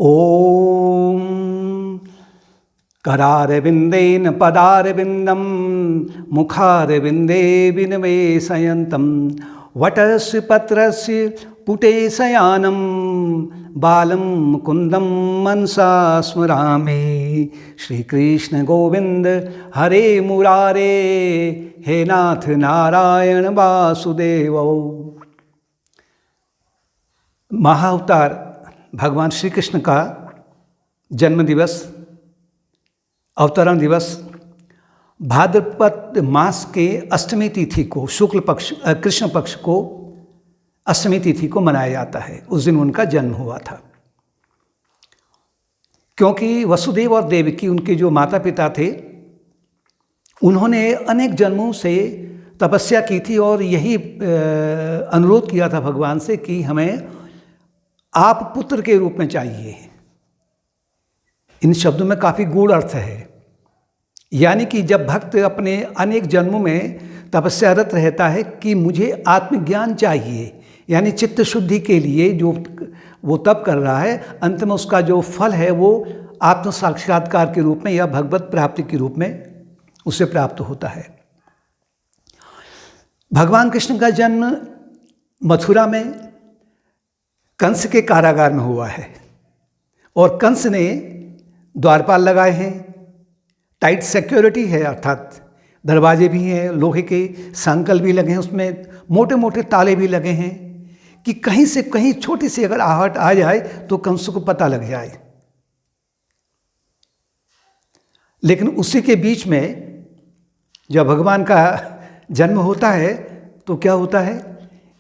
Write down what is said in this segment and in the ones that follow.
ॐ करारविन्देन पदारविन्दं मुखारविन्दे विनिवेशयन्तं वटस्य पत्रस्य पुटे शयानं बालं मुकुन्दं मनसा स्मरामि। श्रीकृष्ण गोविंद हरे मुरारे, हे नाथ नारायण वासुदेव। महाअवतार भगवान श्री कृष्ण का जन्म दिवस, अवतरण दिवस भाद्रपद मास के अष्टमी तिथि को, शुक्ल पक्ष कृष्ण पक्ष को अष्टमी तिथि को मनाया जाता है। उस दिन उनका जन्म हुआ था, क्योंकि वसुदेव और देवकी उनके जो माता पिता थे, उन्होंने अनेक जन्मों से तपस्या की थी और यही अनुरोध किया था भगवान से कि हमें आप पुत्र के रूप में चाहिए। इन शब्दों में काफ़ी गूढ़ अर्थ है, यानी कि जब भक्त अपने अनेक जन्मों में तपस्यारत रहता है कि मुझे आत्मज्ञान चाहिए, यानी चित्त शुद्धि के लिए जो वो तप कर रहा है, अंत में उसका जो फल है वो आत्म साक्षात्कार के रूप में या भगवत प्राप्ति के रूप में उसे प्राप्त होता है। भगवान कृष्ण का जन्म मथुरा में कंस के कारागार में हुआ है और कंस ने द्वारपाल लगाए हैं, टाइट सिक्योरिटी है, अर्थात दरवाजे भी हैं, लोहे के संकल भी लगे हैं, उसमें मोटे मोटे ताले भी लगे हैं कि कहीं से कहीं छोटी सी अगर आहट आ जाए तो कंस को पता लग जाए। लेकिन उसी के बीच में जब भगवान का जन्म होता है तो क्या होता है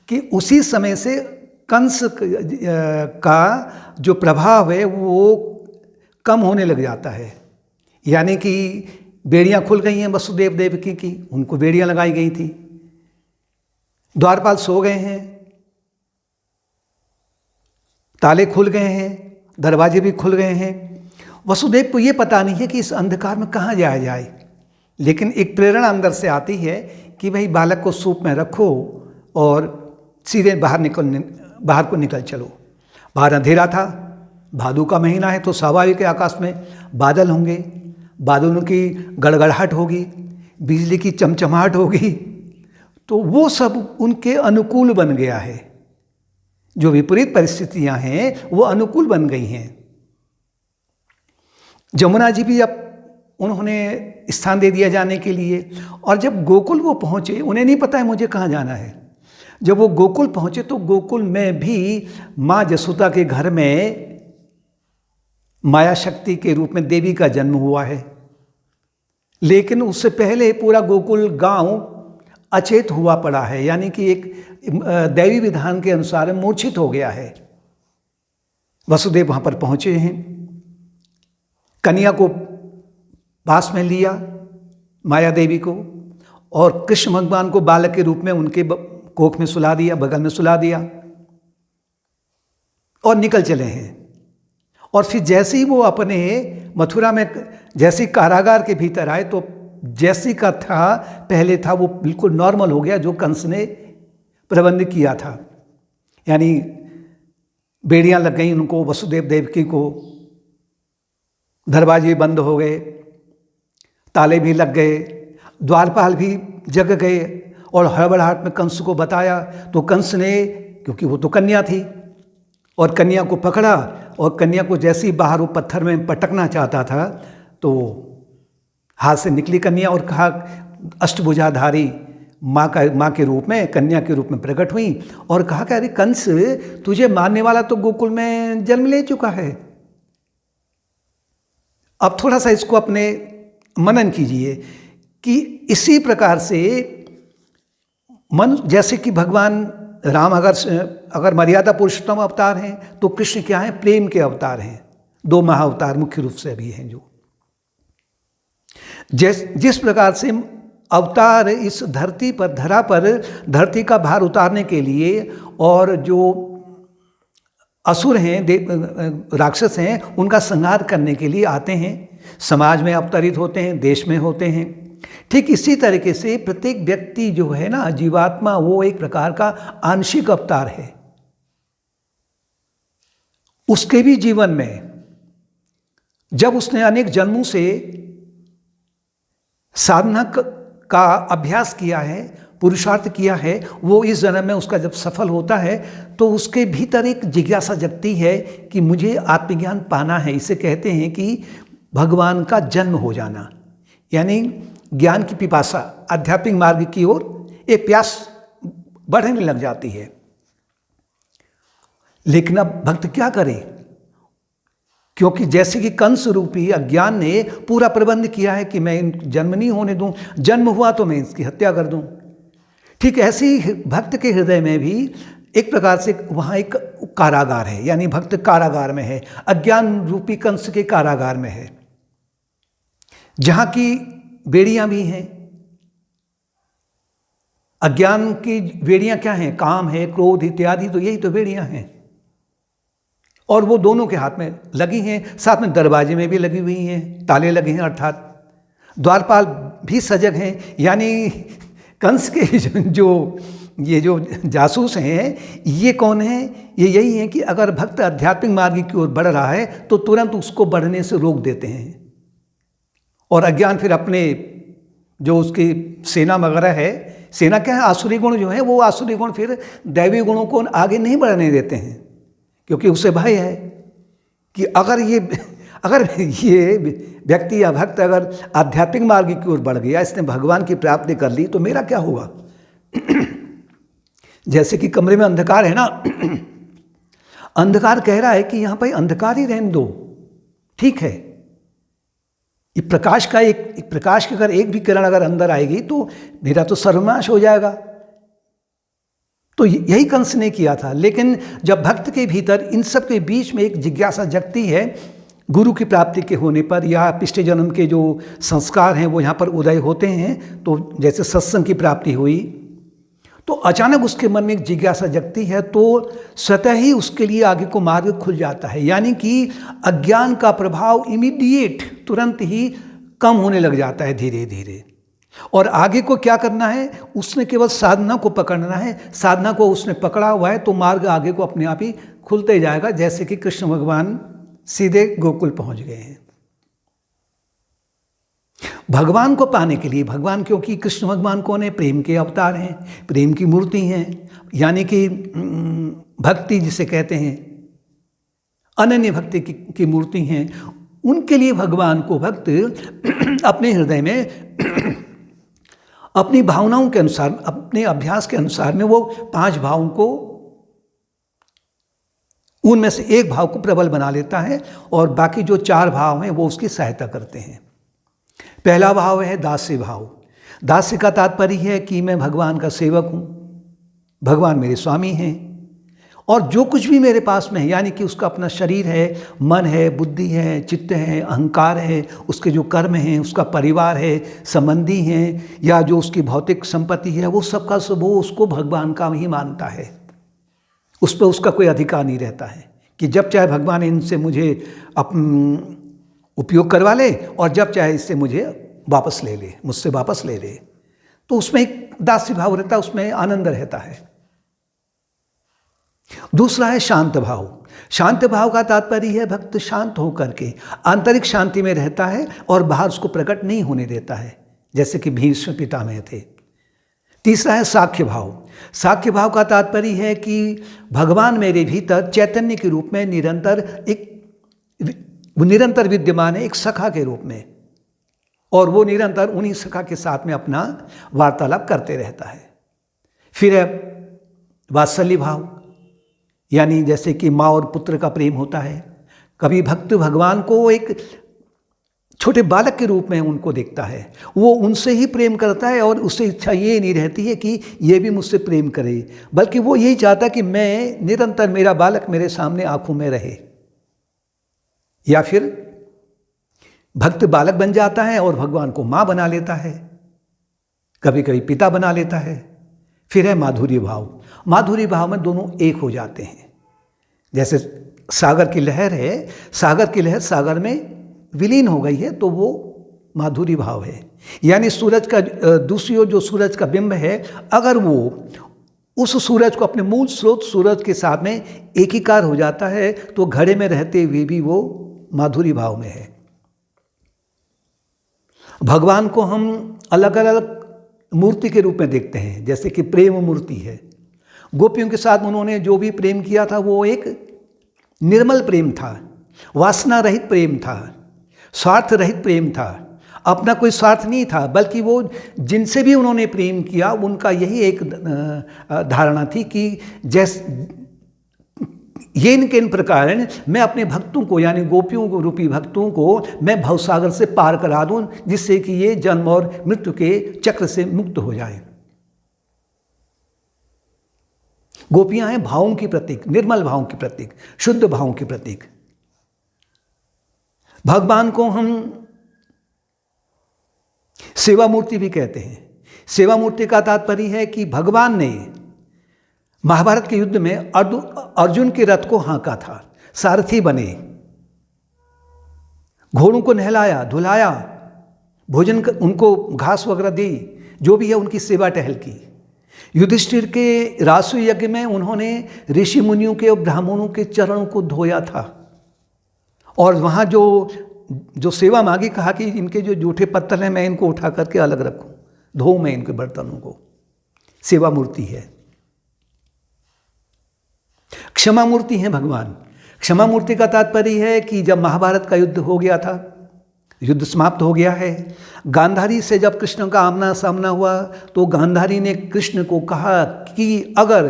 कि उसी समय से कंस का जो प्रभाव है वो कम होने लग जाता है। यानी कि बेड़ियां खुल गई हैं वसुदेव देवकी की, उनको बेड़ियां लगाई गई थी, द्वारपाल सो गए हैं, ताले खुल गए हैं, दरवाजे भी खुल गए हैं। वसुदेव को ये पता नहीं है कि इस अंधकार में कहाँ जाया जाए, लेकिन एक प्रेरणा अंदर से आती है कि भाई बालक को सूप में रखो और सीधे बाहर को निकल चलो। बाहर अंधेरा था, भादु का महीना है तो स्वाभाविक आकाश में बादल होंगे, बादलों की गड़गड़ाहट होगी, बिजली की चमचमाहट होगी, तो वो सब उनके अनुकूल बन गया है। जो विपरीत परिस्थितियां हैं वो अनुकूल बन गई हैं। जमुना जी भी अब उन्होंने स्थान दे दिया जाने के लिए, और जब गोकुल वो पहुंचे, उन्हें नहीं पता है मुझे कहाँ जाना है। जब वो गोकुल पहुंचे तो गोकुल में भी माँ जसोदा के घर में माया शक्ति के रूप में देवी का जन्म हुआ है। लेकिन उससे पहले पूरा गोकुल गांव अचेत हुआ पड़ा है, यानी कि एक दैवी विधान के अनुसार मूर्छित हो गया है। वसुदेव वहां पर पहुंचे हैं, कन्या को पास में लिया, माया देवी को, और कृष्ण भगवान को बालक के रूप में उनके कोख में सुला दिया, बगल में सुला दिया और निकल चले हैं। और फिर जैसे ही वो अपने मथुरा में जैसे कारागार के भीतर आए तो जैसी का था पहले था वो बिल्कुल नॉर्मल हो गया, जो कंस ने प्रबंध किया था। यानी बेड़ियां लग गई उनको, वसुदेव देवकी को, दरवाजे बंद हो गए, ताले भी लग गए, द्वारपाल भी जग गए। और हड़बड़ाहट में कंस को बताया तो कंस ने, क्योंकि वो तो कन्या थी, और कन्या को पकड़ा, और कन्या को जैसे ही बाहर वो पत्थर में पटकना चाहता था तो हाथ से निकली कन्या और कहा, अष्टभुजाधारी माँ के रूप में, कन्या के रूप में प्रकट हुई और कहा कि अरे कंस, तुझे मारने वाला तो गोकुल में जन्म ले चुका है। अब थोड़ा सा इसको अपने मनन कीजिए कि इसी प्रकार से मन, जैसे कि भगवान राम अगर मर्यादा पुरुषोत्तम अवतार हैं तो कृष्ण क्या हैं, प्रेम के अवतार हैं। दो महाअवतार मुख्य रूप से अभी हैं। जो जिस प्रकार से अवतार इस धरती पर, धरा पर धरती का भार उतारने के लिए, और जो असुर हैं, राक्षस हैं, उनका संहार करने के लिए आते हैं, समाज में अवतरित होते हैं, देश में होते हैं। ठीक इसी तरीके से प्रत्येक व्यक्ति जो है ना, जीवात्मा, वो एक प्रकार का आंशिक अवतार है। उसके भी जीवन में जब उसने अनेक जन्मों से साधना का अभ्यास किया है, पुरुषार्थ किया है, वो इस जन्म में उसका जब सफल होता है तो उसके भीतर एक जिज्ञासा जगती है कि मुझे आत्मज्ञान पाना है। इसे कहते हैं कि भगवान का जन्म हो जाना, यानी ज्ञान की पिपासा, आध्यात्मिक मार्ग की ओर एक प्यास बढ़ने लग जाती है। लेकिन अब भक्त क्या करे, क्योंकि जैसे कि कंस रूपी अज्ञान ने पूरा प्रबंध किया है कि मैं जन्म नहीं होने दूं, जन्म हुआ तो मैं इसकी हत्या कर दूं। ठीक ऐसे ही भक्त के हृदय में भी एक प्रकार से वहाँ एक कारागार है, यानी भक्त कारागार में है, अज्ञान रूपी कंस के कारागार में है, जहाँ की बेड़ियाँ भी हैं। अज्ञान की बेड़ियाँ क्या हैं? काम है, क्रोध इत्यादि, तो यही तो बेड़ियाँ हैं। और वो दोनों के हाथ में लगी हैं, साथ में दरवाजे में भी लगी हुई हैं, ताले लगे हैं, अर्थात द्वारपाल भी सजग हैं। यानी कंस के ये जो जासूस हैं, ये कौन हैं? ये यही हैं कि अगर भक्त आध्यात्मिक मार्ग की ओर बढ़ रहा है तो तुरंत उसको बढ़ने से रोक देते हैं, और अज्ञान फिर अपने जो उसकी सेना वगैरह है, सेना क्या है, आसुरी गुण जो है, वो आसुरी गुण फिर दैवी गुणों को आगे नहीं बढ़ने देते हैं, क्योंकि उसे भय है कि अगर ये व्यक्ति या भक्त अगर आध्यात्मिक मार्ग की ओर बढ़ गया, इसने भगवान की प्राप्ति कर ली, तो मेरा क्या होगा। जैसे कि कमरे में अंधकार है ना, अंधकार कह रहा है कि यहां पर अंधकार ही रहने दो, ठीक है, ये प्रकाश की अगर एक भी किरण अगर अंदर आएगी तो मेरा तो सर्वनाश हो जाएगा। तो यही कंस ने किया था। लेकिन जब भक्त के भीतर इन सब के बीच में एक जिज्ञासा जगती है, गुरु की प्राप्ति के होने पर या पिछले जन्म के जो संस्कार हैं वो यहाँ पर उदय होते हैं, तो जैसे सत्संग की प्राप्ति हुई तो अचानक उसके मन में एक जिज्ञासा जगती है, तो स्वतः ही उसके लिए आगे को मार्ग खुल जाता है। यानी कि अज्ञान का प्रभाव इमीडिएट, तुरंत ही कम होने लग जाता है धीरे धीरे। और आगे को क्या करना है, उसने केवल साधना को पकड़ना है। साधना को उसने पकड़ा हुआ है तो मार्ग आगे को अपने आप ही खुलते जाएगा, जैसे कि कृष्ण भगवान सीधे गोकुल पहुंच गए हैं। भगवान को पाने के लिए, भगवान क्योंकि कृष्ण भगवान कौन है, प्रेम के अवतार हैं, प्रेम की मूर्ति हैं, यानी कि भक्ति जिसे कहते हैं, अनन्य भक्ति की मूर्ति हैं। उनके लिए भगवान को भक्त अपने हृदय में अपनी भावनाओं के अनुसार, अपने अभ्यास के अनुसार में वो 5 भावों को, उनमें से एक भाव को प्रबल बना लेता है और बाकी जो 4 भाव हैं वो उसकी सहायता करते हैं। पहला भाव है दास्य भाव। दास्य का तात्पर्य है कि मैं भगवान का सेवक हूँ, भगवान मेरे स्वामी हैं, और जो कुछ भी मेरे पास में है, यानी कि उसका अपना शरीर है, मन है, बुद्धि है, चित्त है, अहंकार है, उसके जो कर्म हैं, उसका परिवार है, संबंधी हैं, या जो उसकी भौतिक संपत्ति है, वो सब का सब वो उसको भगवान का ही मानता है। उस पर उसका कोई अधिकार नहीं रहता है कि जब चाहे भगवान इनसे मुझे उपयोग करवा ले और जब चाहे इससे मुझे वापस ले ले, मुझसे वापस ले ले। तो उसमें एक दास्य भाव रहता है, उसमें आनंद रहता है। दूसरा है शांत भाव। शांत भाव का तात्पर्य है भक्त शांत होकर के आंतरिक शांति में रहता है और बाहर उसको प्रकट नहीं होने देता है, जैसे कि भीष्म पितामह थे। तीसरा है साख्य भाव। साख्य भाव का तात्पर्य है कि भगवान मेरे भीतर चैतन्य के रूप में निरंतर विद्यमान है, एक सखा के रूप में, और वो निरंतर उन्हीं सखा के साथ में अपना वार्तालाप करते रहता है। फिर है वात्सल्य भाव, यानी जैसे कि माँ और पुत्र का प्रेम होता है। कभी भक्त भगवान को एक छोटे बालक के रूप में उनको देखता है, वो उनसे ही प्रेम करता है और उससे इच्छा ये नहीं रहती है कि ये भी मुझसे प्रेम करे, बल्कि वो यही चाहता है कि मैं निरंतर, मेरा बालक मेरे सामने आंखों में रहे। या फिर भक्त बालक बन जाता है और भगवान को माँ बना लेता है, कभी कभी पिता बना लेता है। फिर है माधुर्य भाव। माधुर्य भाव में दोनों एक हो जाते हैं। जैसे सागर की लहर है, सागर की लहर सागर में विलीन हो गई है, तो वो माधुर्य भाव है। यानी सूरज का दूसरी ओर जो सूरज का बिंब है, अगर वो उस सूरज को अपने मूल स्रोत सूरज के साथ में एकीकार हो जाता है तो घड़े में रहते हुए भी वो माधुर्य भाव में है। भगवान को हम अलग अलग मूर्ति के रूप में देखते हैं, जैसे कि प्रेम मूर्ति है। गोपियों के साथ उन्होंने जो भी प्रेम किया था वो एक निर्मल प्रेम था, वासना रहित प्रेम था, स्वार्थ रहित प्रेम था, अपना कोई स्वार्थ नहीं था, बल्कि वो जिनसे भी उन्होंने प्रेम किया उनका यही एक धारणा थी कि ये इनके इन प्रकार मैं अपने भक्तों को यानी गोपियों को रूपी भक्तों को मैं भवसागर से पार करा दूं, जिससे कि ये जन्म और मृत्यु के चक्र से मुक्त हो जाए। गोपियां हैं भावों की प्रतीक, निर्मल भावों की प्रतीक, शुद्ध भावों की प्रतीक। भगवान को हम सेवा मूर्ति भी कहते हैं। सेवा मूर्ति का तात्पर्य है कि भगवान ने महाभारत के युद्ध में अर्जुन के रथ को हाँका था, सारथी बने, घोड़ों को नहलाया धुलाया, भोजन उनको घास वगैरह दी, जो भी है उनकी सेवा टहल की। युधिष्ठिर के रासु यज्ञ में उन्होंने ऋषि मुनियों के और ब्राह्मणों के चरणों को धोया था, और वहाँ जो सेवा मांगी, कहा कि इनके जो जूठे पत्थर हैं मैं इनको उठा करके अलग रखूं, धोऊं मैं इनके बर्तनों को। सेवा मूर्ति है। क्षमा मूर्ति है भगवान। क्षमा मूर्ति का तात्पर्य है कि जब महाभारत का युद्ध हो गया था, युद्ध समाप्त हो गया है, गांधारी से जब कृष्ण का आमना सामना हुआ तो गांधारी ने कृष्ण को कहा कि अगर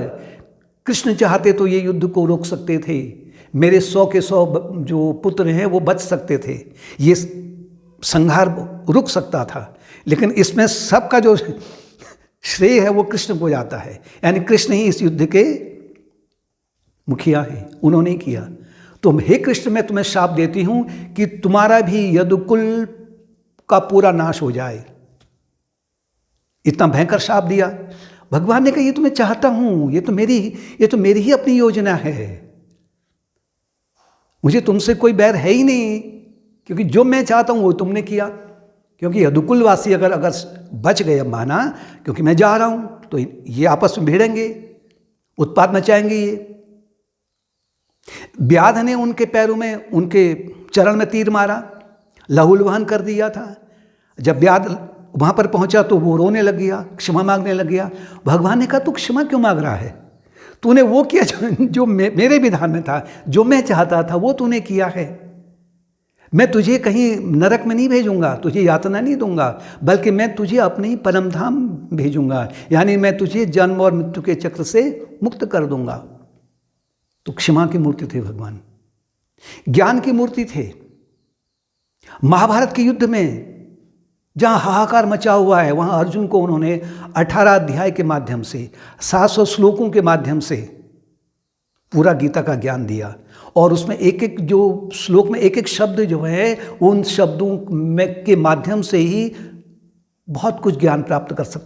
कृष्ण चाहते तो ये युद्ध को रोक सकते थे, मेरे 100 के 100 जो पुत्र हैं वो बच सकते थे, ये संहार रुक सकता था, लेकिन इसमें सबका जो श्रेय है वो कृष्ण को जाता है, यानी कृष्ण ही इस युद्ध के मुखिया है, उन्होंने किया। तो हे कृष्ण, मैं तुम्हें शाप देती हूं कि तुम्हारा भी यदुकुल का पूरा नाश हो जाए। इतना भयंकर शाप दिया। भगवान ने कहा ये तो मैं चाहता हूं, ये तो मेरी ही अपनी योजना है, मुझे तुमसे कोई बैर है ही नहीं, क्योंकि जो मैं चाहता हूं वो तुमने किया। क्योंकि यदुकुलवासी अगर बच गए, माना क्योंकि मैं जा रहा हूं, तो ये आपस में भिड़ेंगे, उत्पात मचाएंगे। ये व्याध ने उनके पैरों में, उनके चरण में तीर मारा, लहूलुहान कर दिया था। जब व्याध वहां पर पहुंचा तो वो रोने लग गया, क्षमा मांगने लग गया। भगवान ने कहा तू क्षमा क्यों मांग रहा है? तूने वो किया जो मेरे विधान में था, जो मैं चाहता था वो तूने किया है। मैं तुझे कहीं नरक में नहीं भेजूंगा, तुझे यातना नहीं दूंगा, बल्कि मैं तुझे अपने ही परम धाम भेजूंगा, यानी मैं तुझे जन्म और मृत्यु के चक्र से मुक्त कर दूंगा। तो क्षमा की मूर्ति थे भगवान, ज्ञान की मूर्ति थे। महाभारत के युद्ध में जहां हाहाकार मचा हुआ है, वहां अर्जुन को उन्होंने 18 अध्याय के माध्यम से, 700 श्लोकों के माध्यम से पूरा गीता का ज्ञान दिया, और उसमें एक एक जो श्लोक में एक एक शब्द जो है, उन शब्दों के माध्यम से ही बहुत कुछ ज्ञान प्राप्त कर सकता है।